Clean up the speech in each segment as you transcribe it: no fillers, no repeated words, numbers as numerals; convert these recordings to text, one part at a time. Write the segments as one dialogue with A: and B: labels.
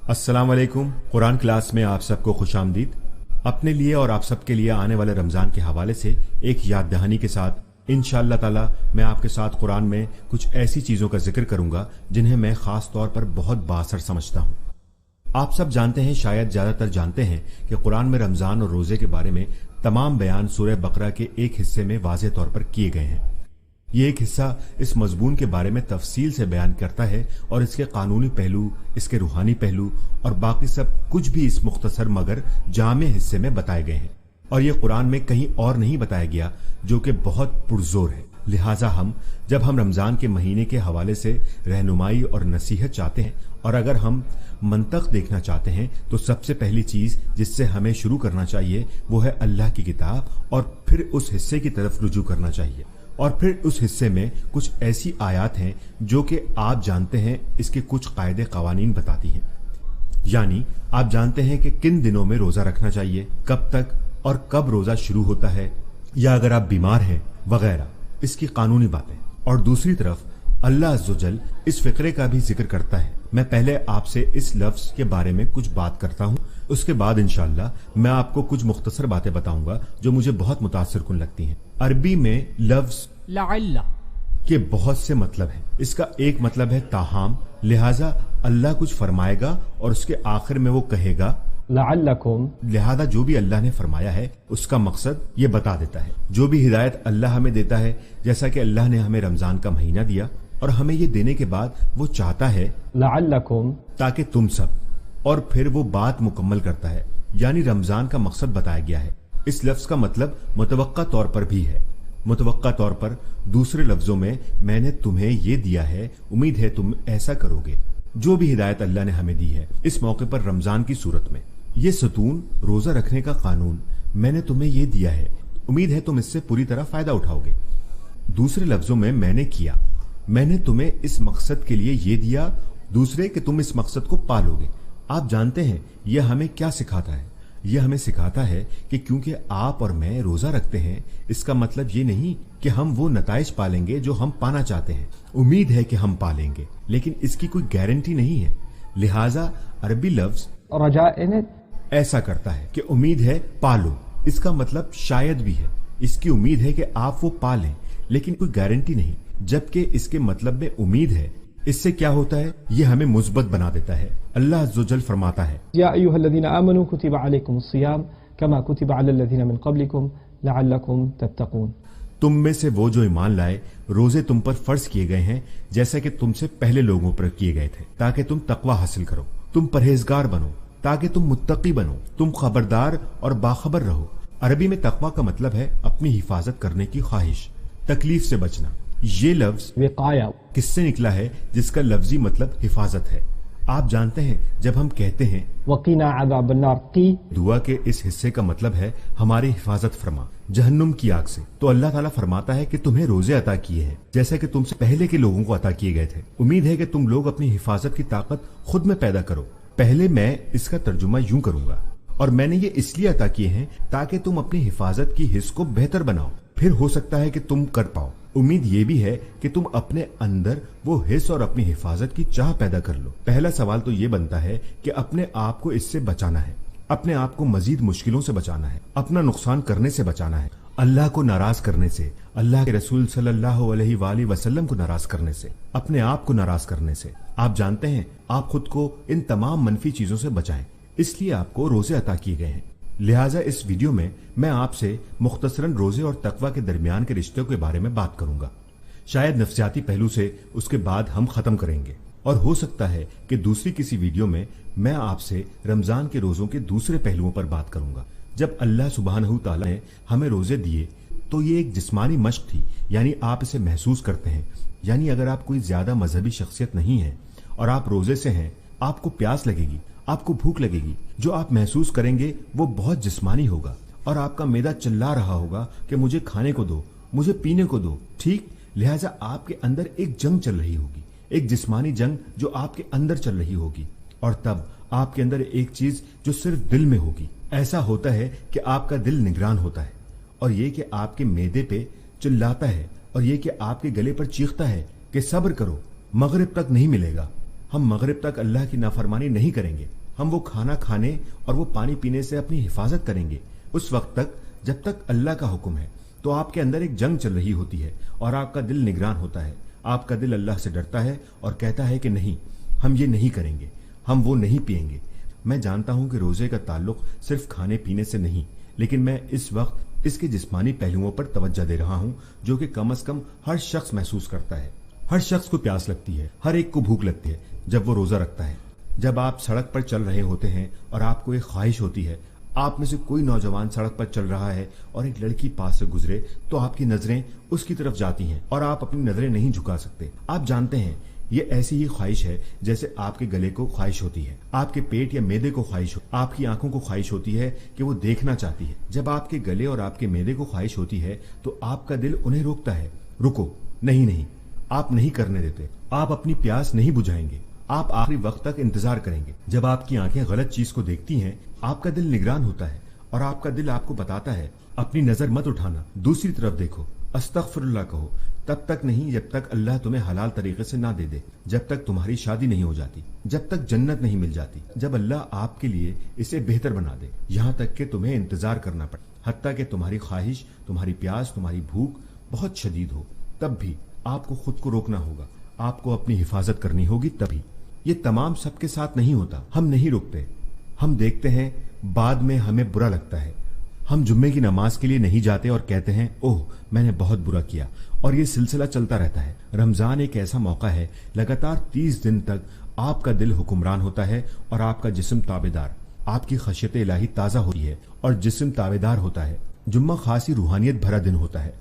A: अस्सलाम वालेकुम। कुरान क्लास में आप सबको खुशामदीद। अपने लिए और आप सबके लिए आने वाले रमज़ान के हवाले से एक याद दहानी के साथ इंशाअल्लाह ताला मैं आपके साथ कुरान में कुछ ऐसी चीज़ों का जिक्र करूंगा जिन्हें मैं ख़ास तौर पर बहुत बाअसर समझता हूँ। आप सब जानते हैं, शायद ज़्यादातर जानते हैं कि कुरान में रमज़ान और रोज़े के बारे में तमाम बयान सूरह बकरा के एक हिस्से में वाज़ेह तौर पर किए गए हैं। ये एक हिस्सा इस मजमून के बारे में तफसील से बयान करता है और इसके कानूनी पहलू, इसके रूहानी पहलू और बाकी सब कुछ भी इस मुख्तसर मगर जामे हिस्से में बताए गए हैं और ये कुरान में कहीं और नहीं बताया गया, जो कि बहुत पुरजोर है। लिहाजा जब हम रमजान के महीने के हवाले से रहनुमाई और नसीहत चाहते हैं और अगर हम मंतक देखना चाहते हैं तो सबसे पहली चीज जिससे हमें शुरू करना चाहिए वो है अल्लाह की किताब और फिर उस हिस्से की तरफ रुजू करना चाहिए। और फिर उस हिस्से में कुछ ऐसी आयात हैं जो कि आप जानते हैं इसके कुछ कायदे कवानीन बताती हैं। यानी आप जानते हैं कि किन दिनों में रोजा रखना चाहिए, कब तक और कब रोजा शुरू होता है, या अगर आप बीमार हैं वगैरह, इसकी कानूनी बातें। और दूसरी तरफ अल्लाह अज़्ज़वजल इस फिक्रे का भी जिक्र करता है। मैं पहले आपसे इस लफ्ज के बारे में कुछ बात करता हूँ, उसके बाद इंशाअल्लाह मैं आपको कुछ मुख्तसर बातें बताऊंगा जो मुझे बहुत मुतासिर कुन लगती हैं। अरबी में लफ्ज लअल्ला के बहुत से मतलब हैं। इसका एक मतलब है ताहाम, लिहाजा अल्लाह कुछ फरमाएगा और उसके आखिर में वो कहेगा लअल्लकुम, लिहाजा जो भी अल्लाह ने फरमाया है उसका मकसद ये बता देता है। जो भी हिदायत अल्लाह हमें देता है, जैसा कि अल्लाह ने हमें रमजान का महीना दिया और हमें ये देने के बाद वो चाहता है लअल्लकुम, ताकि तुम सब, और फिर वो बात मुकम्मल करता है, यानी रमजान का मकसद बताया गया है। इस लफ्ज का मतलब मुतवक्का तौर पर भी है। मुतवक्का तौर पर दूसरे लफ्जों में मैंने तुम्हें ये दिया है, उम्मीद है तुम ऐसा करोगे। जो भी हिदायत अल्लाह ने हमें दी है इस मौके पर रमजान की सूरत में, ये सतून रोजा रखने का कानून मैंने तुम्हें ये दिया है, उम्मीद है तुम इससे पूरी तरह फायदा उठाओगे। दूसरे लफ्जों में मैंने किया, मैंने तुम्हें इस मकसद के लिए ये दिया, दूसरे कि तुम इस मकसद को पालोगे। आप जानते हैं यह हमें क्या सिखाता है? यह हमें सिखाता है कि क्योंकि आप और मैं रोजा रखते हैं, इसका मतलब ये नहीं कि हम वो नताइज पालेंगे जो हम पाना चाहते हैं। उम्मीद है कि हम पालेंगे, लेकिन इसकी कोई गारंटी नहीं है। लिहाजा अरबी लफ्ज रजा ऐसा करता है कि उम्मीद है पालो, इसका मतलब शायद भी है, इसकी उम्मीद है कि आप वो पालें, लेकिन कोई गारंटी नहीं। जबकि इसके मतलब में उम्मीद है, इससे क्या होता है, ये हमें मुस्बत बना देता है। अल्लाह अज़्ज़वजल फरमाता है, या अय्युहल्लज़ीना आमनू कुतिबा अलैकुमुस्सियाम कमा कुतिबा अलल्लज़ीना मिन क़ब्लिकुम लअल्लकुम तत्तक़ून। तुम में से वो जो ईमान लाए, रोजे तुम पर फर्ज किए गए हैं जैसा कि तुमसे पहले लोगों पर किए गए थे, ताकि तुम तकवा हासिल करो, तुम परहेजगार बनो, ताकि तुम मुत्तकी बनो, तुम खबरदार और बाखबर रहो। अरबी में तकवा का मतलब है अपनी हिफाजत करने की ख्वाहिश, तकलीफ से बचना। ये लफ्ज विकाया किससे निकला है, जिसका लफ्जी मतलब हिफाजत है। आप जानते हैं जब हम कहते हैं वकीना अज़ाबन्नार की, दुआ के इस हिस्से का मतलब है हमारी हिफाजत फरमा जहन्नुम की आग से, तो अल्लाह ताला फरमाता है कि तुम्हें रोजे अता किए हैं जैसा कि तुमसे पहले के लोगों को अता किए गए थे। उम्मीद है कि तुम लोग अपनी हिफाजत की ताकत खुद में पैदा करो। पहले मैं इसका तर्जुमा यूं करूंगा, और मैंने ये इसलिए अता किए हैं ताकि तुम अपनी हिफाजत की हिस्स को बेहतर बनाओ, फिर हो सकता है कि तुम कर पाओ। उम्मीद ये भी है कि तुम अपने अंदर वो हिस्स और अपनी हिफाजत की चाह पैदा कर लो। पहला सवाल तो ये बनता है कि अपने आप को इससे बचाना है, अपने आप को मजीद मुश्किलों से बचाना है, अपना नुकसान करने से बचाना है, अल्लाह को नाराज करने से, अल्लाह के रसूल सल्लल्लाहु अलैहि वसल्लम को नाराज करने से, अपने आप को नाराज करने से। आप जानते हैं आप खुद को इन तमाम मनफी चीजों से बचाएं, इसलिए आपको रोजे अता किए गए हैं। लिहाजा इस वीडियो में मैं आपसे मुख्तसरन रोजे और तकवा के दरमियान के रिश्ते के बारे में बात करूंगा। शायद नफ्सियाती पहलू से उसके बाद हम खत्म करेंगे, और हो सकता है कि दूसरी किसी वीडियो में मैं आपसे रमजान के रोजों के दूसरे पहलुओं पर बात करूंगा। जब अल्लाह सुब्हानहू तआला ने हमें रोजे दिए तो ये एक जिस्मानी मश्क थी, यानी आप इसे महसूस करते हैं। यानी अगर आप कोई ज्यादा मजहबी शख्सियत नहीं है और आप रोजे से हैं, आपको प्यास लगेगी, आपको भूख लगेगी, जो आप महसूस करेंगे वो बहुत जिस्मानी होगा और आपका मैदा चिल्ला रहा होगा कि मुझे खाने को दो, मुझे पीने को दो। ठीक, लिहाजा आपके अंदर एक जंग चल रही होगी, एक जिस्मानी जंग जो आपके अंदर चल रही होगी, और तब आपके अंदर एक चीज जो सिर्फ दिल में होगी। ऐसा होता है कि आपका दिल निगरान होता है, और ये कि आपके मैदे पे चिल्लाता है, और ये कि आपके गले पर चीखता है कि सब्र करो, मगरिब तक नहीं मिलेगा। हम मगरिब तक अल्लाह की नाफरमानी नहीं करेंगे, हम वो खाना खाने और वो पानी पीने से अपनी हिफाजत करेंगे उस वक्त तक जब तक अल्लाह का हुक्म है। तो आपके अंदर एक जंग चल रही होती है और आपका दिल निगरान होता है। आपका दिल अल्लाह से डरता है और कहता है कि नहीं, हम ये नहीं करेंगे, हम वो नहीं पिएंगे। मैं जानता हूं कि रोजे का ताल्लुक सिर्फ खाने पीने से नहीं, लेकिन मैं इस वक्त इसके जिस्मानी पहलुओं पर तवज्जो दे रहा हूं जो कि कम से कम हर शख्स महसूस करता है। हर शख्स को प्यास लगती है, हर एक को भूख लगती है जब वो रोजा रखता है। जब आप सड़क पर चल रहे होते हैं और आपको एक ख्वाहिश होती है, आप में से कोई नौजवान सड़क पर चल रहा है और एक लड़की पास से गुजरे, तो आपकी नजरें उसकी तरफ जाती हैं और आप अपनी नजरें नहीं झुका सकते। आप जानते हैं ये ऐसी ही ख्वाहिश है जैसे आपके गले को ख्वाहिश होती है, आपके पेट या मैदे को ख्वाहिश हो, आपकी आंखों को ख्वाहिश होती है कि वो देखना चाहती है। जब आपके गले और आपके मैदे को ख्वाहिश होती है तो आपका दिल उन्हें रोकता है, रुको, नहीं नहीं, आप नहीं करने देते, आप अपनी प्यास नहीं बुझाएंगे, आप आखिरी वक्त तक इंतजार करेंगे। जब आपकी आंखें गलत चीज को देखती हैं, आपका दिल निगरान होता है और आपका दिल आपको बताता है अपनी नजर मत उठाना, दूसरी तरफ देखो, अस्तगफिरुल्लाह कहो, तब तक नहीं जब तक अल्लाह तुम्हें हलाल तरीके से ना दे दे, जब तक तुम्हारी शादी नहीं हो जाती, जब तक जन्नत नहीं मिल जाती, जब अल्लाह आपके लिए इसे बेहतर बना दे, यहाँ तक कि तुम्हें इंतजार करना पड़े, हत्ता कि तुम्हारी ख्वाहिश, तुम्हारी प्यास, तुम्हारी भूख बहुत शदीद हो, तब भी आपको खुद को रोकना होगा, आपको अपनी हिफाजत करनी होगी। तभी ये तमाम सबके साथ नहीं होता। हम नहीं रुकते, हम देखते हैं, बाद में हमें बुरा लगता है। हम जुम्मे की नमाज के लिए नहीं जाते और कहते हैं ओह मैंने बहुत बुरा किया, और ये सिलसिला चलता रहता है। रमजान एक ऐसा मौका है, लगातार 30 दिन तक आपका दिल हुक्मरान होता है और आपका जिस्म ताबेदार। आपकी खशियत इलाही ताजा होती है और जिस्म ताबेदार होता है। जुम्मा खासी रूहानियत भरा दिन होता है,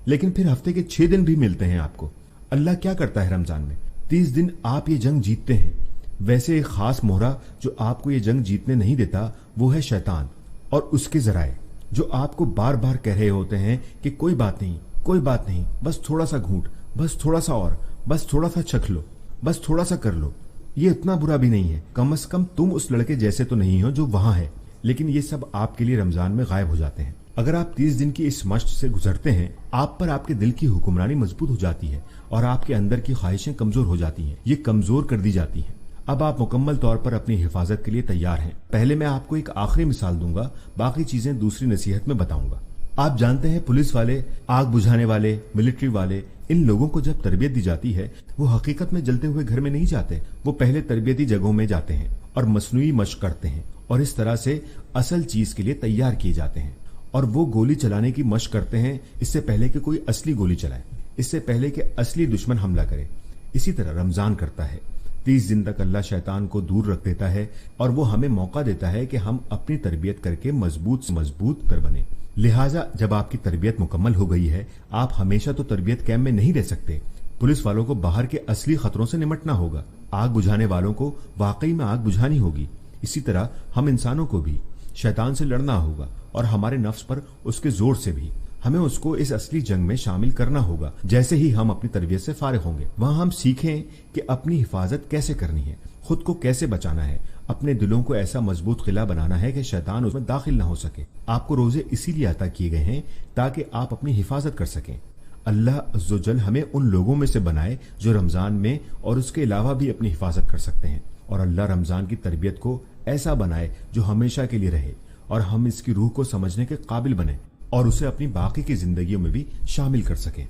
A: लेकिन फिर हफ्ते के 6 दिन भी मिलते हैं आपको। अल्लाह क्या करता है रमजान में? 30 दिन आप ये जंग जीतते हैं। वैसे एक खास मोहरा जो आपको ये जंग जीतने नहीं देता वो है शैतान और उसके जराए, जो आपको बार बार कह रहे होते हैं कि कोई बात नहीं, कोई बात नहीं, बस थोड़ा सा घूंट, बस थोड़ा सा और, बस थोड़ा सा चख लो, बस थोड़ा सा कर लो, ये इतना बुरा भी नहीं है, कम से कम तुम उस लड़के जैसे तो नहीं हो जो वहां है। लेकिन ये सब आपके लिए रमजान में गायब हो जाते हैं। अगर आप 30 दिन की इस मश्क से गुजरते हैं, आप पर आपके दिल की हुक्मरानी मजबूत हो जाती है और आपके अंदर की ख्वाहिशें कमजोर हो जाती हैं, ये कमजोर कर दी जाती हैं। अब आप मुकम्मल तौर पर अपनी हिफाजत के लिए तैयार हैं। पहले मैं आपको एक आखिरी मिसाल दूंगा, बाकी चीजें दूसरी नसीहत में बताऊंगा। आप जानते हैं पुलिस वाले, आग बुझाने वाले, मिलिट्री वाले, इन लोगों को जब तरबियत दी जाती है वो हकीकत में जलते हुए घर में नहीं जाते, वो पहले तरबियती जगहों में जाते हैं और मसनूई मश्क करते हैं और इस तरह से असल चीज के लिए तैयार किए जाते हैं। और वो गोली चलाने की मश्क करते हैं इससे पहले कि कोई असली गोली चलाए, इससे पहले कि असली दुश्मन हमला करे। इसी तरह रमजान करता है। 30 दिन तक अल्लाह शैतान को दूर रख देता है और वो हमें मौका देता है कि हम अपनी तरबियत करके मजबूत से मजबूत तर बने। लिहाजा जब आपकी तरबियत मुकम्मल हो गई है, आप हमेशा तो तरबियत कैंप में नहीं रह सकते। पुलिस वालों को बाहर के असली खतरों से निपटना होगा, आग बुझाने वालों को वाकई में आग बुझानी होगी। इसी तरह हम इंसानों को भी शैतान से लड़ना होगा और हमारे नफ्स पर उसके जोर से भी। हमें उसको इस असली जंग में शामिल करना होगा। जैसे ही हम अपनी तरबियत से फारिग होंगे, वहां हम सीखें कि अपनी हिफाजत कैसे करनी है, खुद को कैसे बचाना है, अपने दिलों को ऐसा मजबूत किला बनाना है कि शैतान उसमें दाखिल ना हो सके। आपको रोजे इसीलिए अता किए गए हैं ताकि आप अपनी हिफाजत कर सकें। अल्लाह अज़्ज़ोजल हमें उन लोगों में से बनाए जो रमजान में और उसके अलावा भी अपनी हिफाजत कर सकते हैं, और अल्लाह रमजान की तरबियत को ऐसा बनाए जो हमेशा के लिए रहे और हम इसकी रूह को समझने के काबिल बने और उसे अपनी बाकी की जिंदगियों में भी शामिल कर सकें।